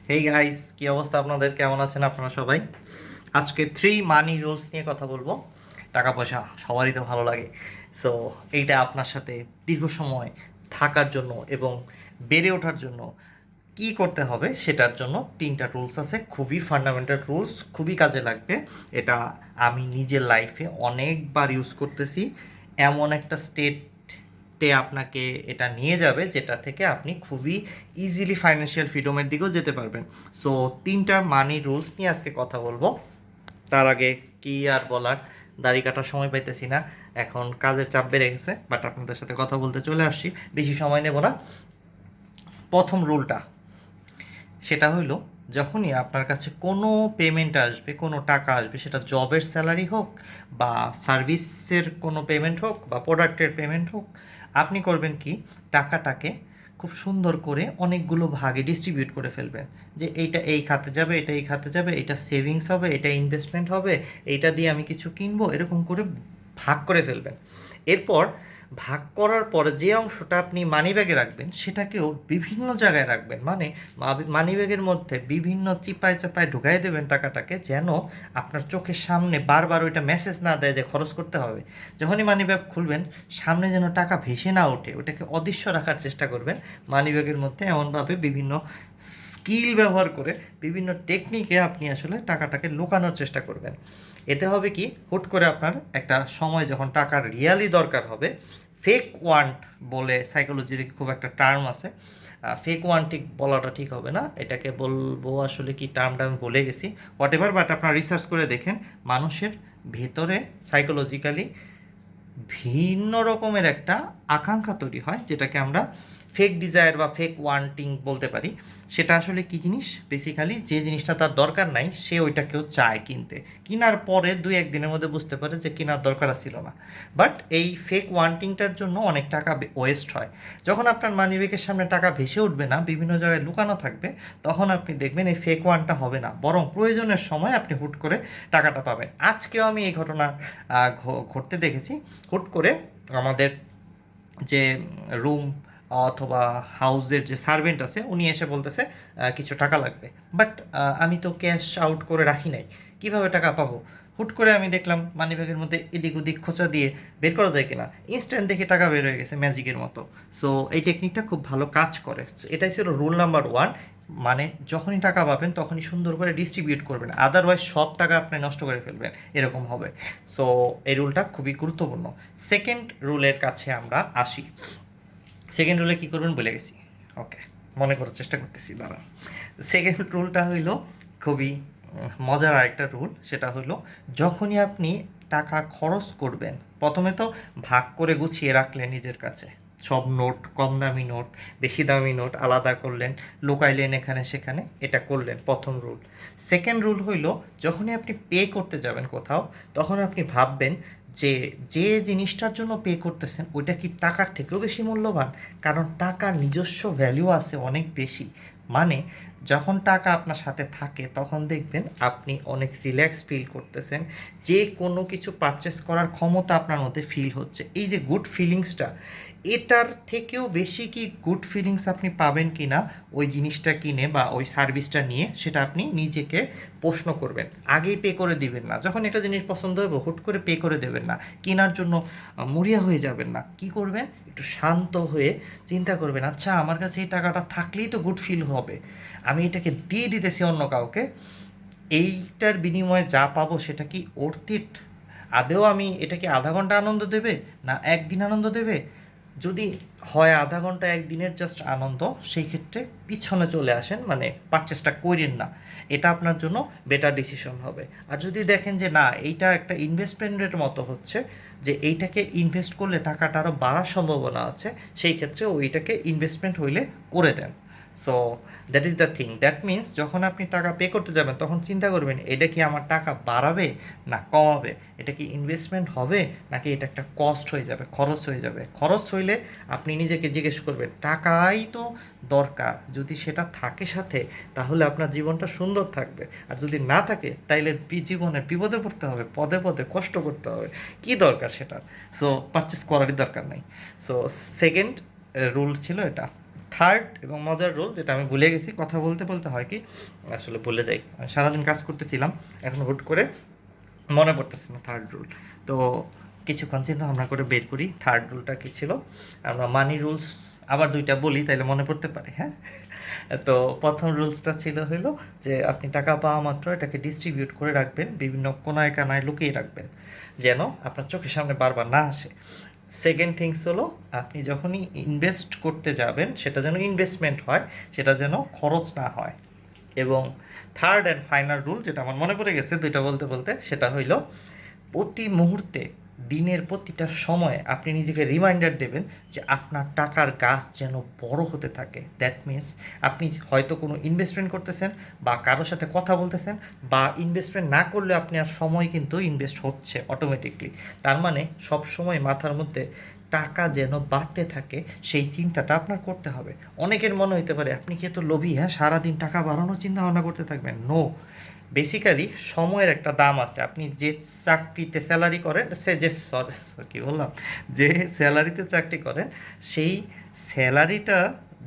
Hey guys, কি অবস্থা আপনাদের? কেমন আছেন আপনারা সবাই? আজকে 3 মানি রুলস নিয়ে কথা বলবো। টাকা পয়সা সবারই তো ভালো লাগে। সো এইটা আপনার সাথে দীর্ঘ সময় থাকার জন্য এবং বেড়ে ওঠার জন্য কি করতে হবে সেটার জন্য 3টা রুলস আছে, খুবই ফান্ডামেন্টাল রুলস, খুবই কাজে লাগবে। এটা আমি নিজের লাইফে অনেকবার ইউজ করতেছি। এমন একটা স্টেটে আপনাকে এটা নিয়ে যাবে যেটা থেকে আপনি খুবই ইজিলি ফাইন্যান্সিয়াল ফ্রিডমের দিকেও যেতে পারবেন। সো 3টা মানি রুলস নিয়ে আজকে কথা বলবো। তার আগে কি আর বলার, দাড়ি কাটার সময় পাইতেছি না, এখন কাজের চাপ বেড়ে গেছে, বাট আপনাদের সাথে কথা বলতে চলে আসছি, বেশি সময় নেব না। প্রথম রুলটা সেটা হইলো, যখনই আপনার কাছে কোনো পেমেন্ট আসবে, কোনো টাকা আসবে, সেটা জবের স্যালারি হোক বা সার্ভিসের কোনো পেমেন্ট হোক বা প্রোডাক্টের পেমেন্ট হোক, আপনি করবেন কি, টাকাটাকে খুব সুন্দর করে অনেকগুলো ভাগে ডিস্ট্রিবিউট করে ফেলবেন। যে এইটা এই খাতে যাবে, এটা এই খাতে যাবে, এটা সেভিংস হবে, এটা ইনভেস্টমেন্ট হবে, এইটা দিয়ে আমি কিছু কিনবো, এরকম করে ভাগ করে ফেলবেন। এরপর ভাগ করার পরে যে অংশটা আপনি মানিব্যাগে রাখবেন সেটাকেও বিভিন্ন জায়গায় রাখবেন। মানে মানিব্যাগের মধ্যে বিভিন্ন চিপায় চাপায় ঢুকাই দেবেন টাকাটাকে, যেন আপনার চোখের সামনে বারবার ওইটা মেসেজ না দেয় যে খরচ করতে হবে। যখনই মানিব্যাগ খুলবেন, সামনে যেন টাকা ভেসে না ওঠে, ওটাকে অদৃশ্য রাখার চেষ্টা করবেন। মানিব্যাগের মধ্যে এমনভাবে বিভিন্ন স্কিল ব্যবহার করে, বিভিন্ন টেকনিকে আপনি আসলে টাকাটাকে লুকানোর চেষ্টা করবেন। এতে হবে কি, হুট করে আপনার একটা সময় যখন টাকার রিয়ালি দরকার হবে, ফেক ওয়ান্ট বলে সাইকোলজিতে খুব একটা টার্ম আছে, ফেক ওয়ান্ট ঠিক বলাটা ঠিক হবে না, এটাকে বলবো আসলে কি টার্মটা আমি ভুলে গেছি, হোয়াট এভার, বাট আপনারা রিসার্চ করে দেখেন মানুষের ভেতরে সাইকোলজিক্যালি ভিন্ন রকমের একটা আকাঙ্ক্ষা তৈরি হয়, যেটাকে আমরা ফেক ডিজায়ার বা ফেক ওয়ান্টিং বলতে পারি। সেটা আসলে কী জিনিস, বেসিক্যালি যে জিনিসটা তার দরকার নাই সে ওইটাকেও চায় কিনতে, কেনার পরে 2-1 দিনের মধ্যে বুঝতে পারে যে কেনার দরকার ছিল না। বাট এই ফেক ওয়ান্টিংটার জন্য অনেক টাকা ওয়েস্ট হয়। যখন আপনার মানিব্যাগের সামনে টাকা ভেসে উঠবে না, বিভিন্ন জায়গায় লুকানো থাকবে, তখন আপনি দেখবেন এই ফেক ওয়ানটা হবে না, বরং প্রয়োজনের সময় আপনি হুট করে টাকাটা পাবেন। আজকেও আমি এই ঘটনা ঘটতে দেখেছি। হুট করে আমাদের যে রুম অথবা হাউসের যে সার্ভেন্ট আছে উনি এসে বলতেছে কিছু টাকা লাগবে, বাট আমি তো ক্যাশ আউট করে রাখি নাই, কিভাবে টাকা পাবো? হুট করে আমি দেখলাম মানিব্যাগের মধ্যে এদিক ওদিক খোঁচা দিয়ে বের করা যায় কিনা, ইনস্ট্যান্ট দেখে টাকা বের হয়ে গেছে ম্যাজিকের মতো। সো এই টেকনিকটা খুব ভালো কাজ করে। So, এটাই ছিল রুল নাম্বার 1। মানে যখনই টাকা পাবেন তখনই সুন্দর করে ডিস্ট্রিবিউট করবেন, আদারওয়াইজ সব টাকা আপনি নষ্ট করে ফেলবেন, এরকম হবে। সো এই রুলটা খুবই গুরুত্বপূর্ণ। সেকেন্ড রুলের কাছে আমরা আসি। সেকেন্ড রুলে কী করবেন বলে গেছি, ওকে, মনে করার চেষ্টা করতেছি, দাঁড়ান। সেকেন্ড রুলটা হইল খুবই মজার আরেকটা রুল। সেটা হলো, যখনই আপনি টাকা খরচ করবেন, প্রথমে তো ভাগ করে গুছিয়ে রাখলেন নিজের কাছে, সব নোট, কম দামি নোট, বেশি দামি নোট আলাদা করলেন, লুকাইলেন এখানে সেখানে, এটা করলেন প্রথম রুল। সেকেন্ড রুল হইল, যখনই আপনি পে করতে যাবেন কোথাও, তখন আপনি ভাববেন যে যে জিনিসটার জন্য পে করতেছেন ওইটা কি টাকার থেকেও বেশি মূল্যবান, কারণ টাকার নিজস্ব ভ্যালু আছে অনেক বেশি। মানে যখন টাকা আপনার সাথে থাকে তখন দেখবেন আপনি অনেক রিল্যাক্স ফিল করতেছেন, যে কোনো কিছু পারচেস করার ক্ষমতা আপনার মধ্যে ফিল হচ্ছে, এই যে গুড ফিলিংসটা, এটার থেকেও বেশি কি গুড ফিলিংস আপনি পাবেন কি না ওই জিনিসটা কিনে বা ওই সার্ভিসটা নিয়ে, সেটা আপনি নিজেকে প্রশ্ন করবেন। আগেই পে করে দিবেন না, যখন একটা জিনিস পছন্দ হবে হুট করে পে করে দেবেন না, কেনার জন্য মরিয়া হয়ে যাবেন না। কি করবেন, একটু শান্ত হয়ে চিন্তা করবেন, আচ্ছা আমার কাছে এই টাকাটা থাকলেই তো গুড ফিল হবে, আমি এটাকে দিয়ে দিতেছি অন্য কাউকে, এইটার বিনিময়ে যা পাবো সেটা কি অর্থ ইট? আদেও আমি এটা কি আধা ঘন্টা আনন্দ দেবে না একদিন আনন্দ দেবে? যদি হয় আধা ঘন্টা একদিনের জাস্ট আনন্দ, সেই ক্ষেত্রে পিছনে চলে আসেন, মানে পারচেসটা করেন না, এটা আপনার জন্য বেটার ডিসিশন হবে। আর যদি দেখেন যে না এইটা একটা ইনভেস্টমেন্টের মতো হচ্ছে, যে এইটাকে ইনভেস্ট করলে টাকাটা আরও বাড়ার সম্ভাবনা আছে, সেই ক্ষেত্রে ওইটাকে ইনভেস্টমেন্ট হইলে করে দেন। So that is the thing, that means যখন আপনি টাকা পে করতে যাবেন তখন চিন্তা করবেন এটা কি আমার টাকা বাড়াবে না কমাবে, এটা কি ইনভেস্টমেন্ট হবে নাকি এটা একটা কস্ট হয়ে যাবে, খরচ হয়ে যাবে। খরচ হইলে আপনি নিজেকে জিজ্ঞেস করবেন টাকাই তো দরকার, যদি সেটা থাকে সাথে তাহলে আপনার জীবনটা সুন্দর থাকবে, আর যদি না থাকে তাইলে জীবনে বিপদে পড়তে হবে, পদে পদে কষ্ট করতে হবে, কি দরকার সেটা? সো পারচেস করারই দরকার নাই। সো সেকেন্ড রুল ছিল এটা। থার্ড এবং মজার রুল, যেটা আমি ভুলে গেছি, কথা বলতে বলতে হয় কি আসলে ভুলে যাই। আমি সারাদিন কাজ করতেছিলাম, এখন হুট করে মনে পড়তেছে না থার্ড রুল। তো কিছুক্ষণ চিন্তা ভাবনা করে বের করি থার্ড রুলটা কী ছিল। আমরা মানি রুলস আবার দুইটা বলি, তাইলে মনে পড়তে পারে। হ্যাঁ, তো প্রথম রুলসটা ছিল হইলো যে আপনি টাকা পাওয়া মাত্র এটাকে ডিস্ট্রিবিউট করে রাখবেন, বিভিন্ন কোনায় কানায় লুকিয়ে রাখবেন, যেন আপনার চোখের সামনে বারবার না আসে। সেকেন্ড থিংস হলো, আপনি যখনই ইনভেস্ট করতে যাবেন সেটা যেন ইনভেস্টমেন্ট হয়, সেটা যেন খরচ না হয়। এবং থার্ড অ্যান্ড ফাইনাল রুল, যেটা আমার মনে পড়ে গেছে দুইটা বলতে বলতে, সেটা হইল প্রতি মুহূর্তে, দিনের প্রতিটা সময়ে আপনি নিজেকে রিমাইন্ডার দেবেন যে আপনার টাকার গাছ যেন বড় হতে থাকে। দ্যাট মিনস আপনি হয়তো কোনো ইনভেস্টমেন্ট করতেছেন বা কারোর সাথে কথা বলতেছেন, বা ইনভেস্টমেন্ট না করলে আপনার সময় কিন্তু ইনভেস্ট হচ্ছে অটোমেটিকলি। তার মানে সব সময় মাথার মধ্যে টাকা যেন বাড়তে থাকে সেই চিন্তাটা আপনার করতে হবে। অনেকের মনে হইতে পারে আপনি কি এত লোভী, হ্যাঁ সারাদিন টাকা বাড়ানোর চিন্তা ভাবনা করতে থাকবেন। নো, বেসিক্যালি সময়ের একটা দাম আছে। আপনি যে চাকরিতে স্যালারি করেন, সে যে কী বললাম, যে স্যালারিতে চাকরি করেন, সেই স্যালারিটা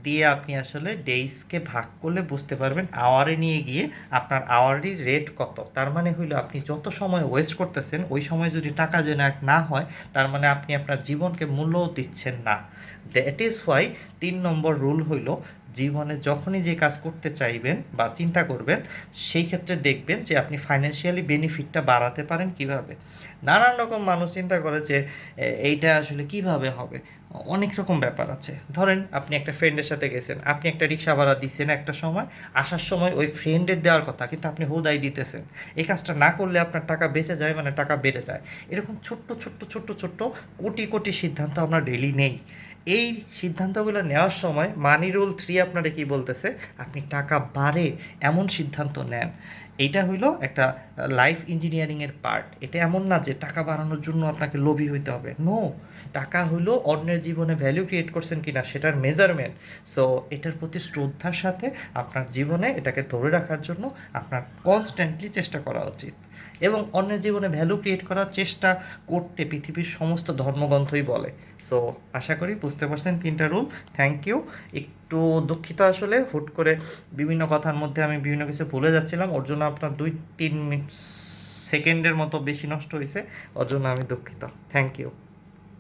দিয়ে আপনি আসলে ডেইসকে ভাগ করলে বুঝতে পারবেন, আওয়ারে নিয়ে গিয়ে আপনার আওয়ারলি রেট কত। তার মানে হইলো আপনি যত সময় ওয়েস্ট করতেছেন ওই সময় যদি টাকা জেনারেট না হয়, তার মানে আপনি আপনার জীবনকে মূল্য দিচ্ছেন না। That is why 3 number rule হইল, জীবনে যখনই যে কাজ করতে চাইবেন বা চিন্তা করবেন, সেই ক্ষেত্রে দেখবেন যে আপনি ফাইন্যান্সিয়ালি বেনিফিটটা বাড়াতে পারেন কিভাবে। নানান রকম মানুষ চিন্তা করে যে এইটা আসলে কিভাবে হবে, অনেক রকম ব্যাপার আছে। ধরেন আপনি একটা ফ্রেন্ডের সাথে গেছেন, আপনি একটা রিক্সা ভাড়া দিচ্ছেন একটা সময়, আসার সময় ওই ফ্রেন্ডের দেওয়ার কথা কিন্তু আপনি হুদাই দিতেছেন। এই কাজটা না করলে আপনার টাকা বেঁচে যায়, মানে টাকা বেড়ে যায়। এরকম ছোট্ট ছোট্ট ছোট্ট ছোট্ট কোটি কোটি সিদ্ধান্ত আপনার ডেইলি নেই। এই সিদ্ধান্তগুলো নেওয়ার সময় মানি রুল 3 আপনারা কি বলতেছে, আপনি টাকা বাড়ে এমন সিদ্ধান্ত নেন। এইটা হইলো একটা লাইফ ইঞ্জিনিয়ারিংয়ের পার্ট। এটা এমন না যে টাকা বাড়ানোর জন্য আপনাকে লোভী হইতে হবে। নো, টাকা হইলো অন্যের জীবনে ভ্যালু ক্রিয়েট করছেন কিনা সেটার মেজারমেন্ট। সো এটার প্রতি শ্রদ্ধার সাথে আপনার জীবনে এটাকে ধরে রাখার জন্য আপনার কনস্ট্যান্টলি চেষ্টা করা উচিত। এবং অন্যের জীবনে ভ্যালু ক্রিয়েট করার চেষ্টা করতে পৃথিবীর সমস্ত ধর্মগ্রন্থই বলে। সো আশা করি বুঝতে পারছেন 3টা রুল। Thank you. একটু দুঃখিত, আসলে হুট করে বিভিন্ন কথার মধ্যে আমি বিভিন্ন কিছু ভুলে যাচ্ছিলাম, ওর জন্য আপনার 2-3 সেকেন্ডের মতো বেশি নষ্ট হয়েছে, ওর জন্য আমি দুঃখিত। Thank you.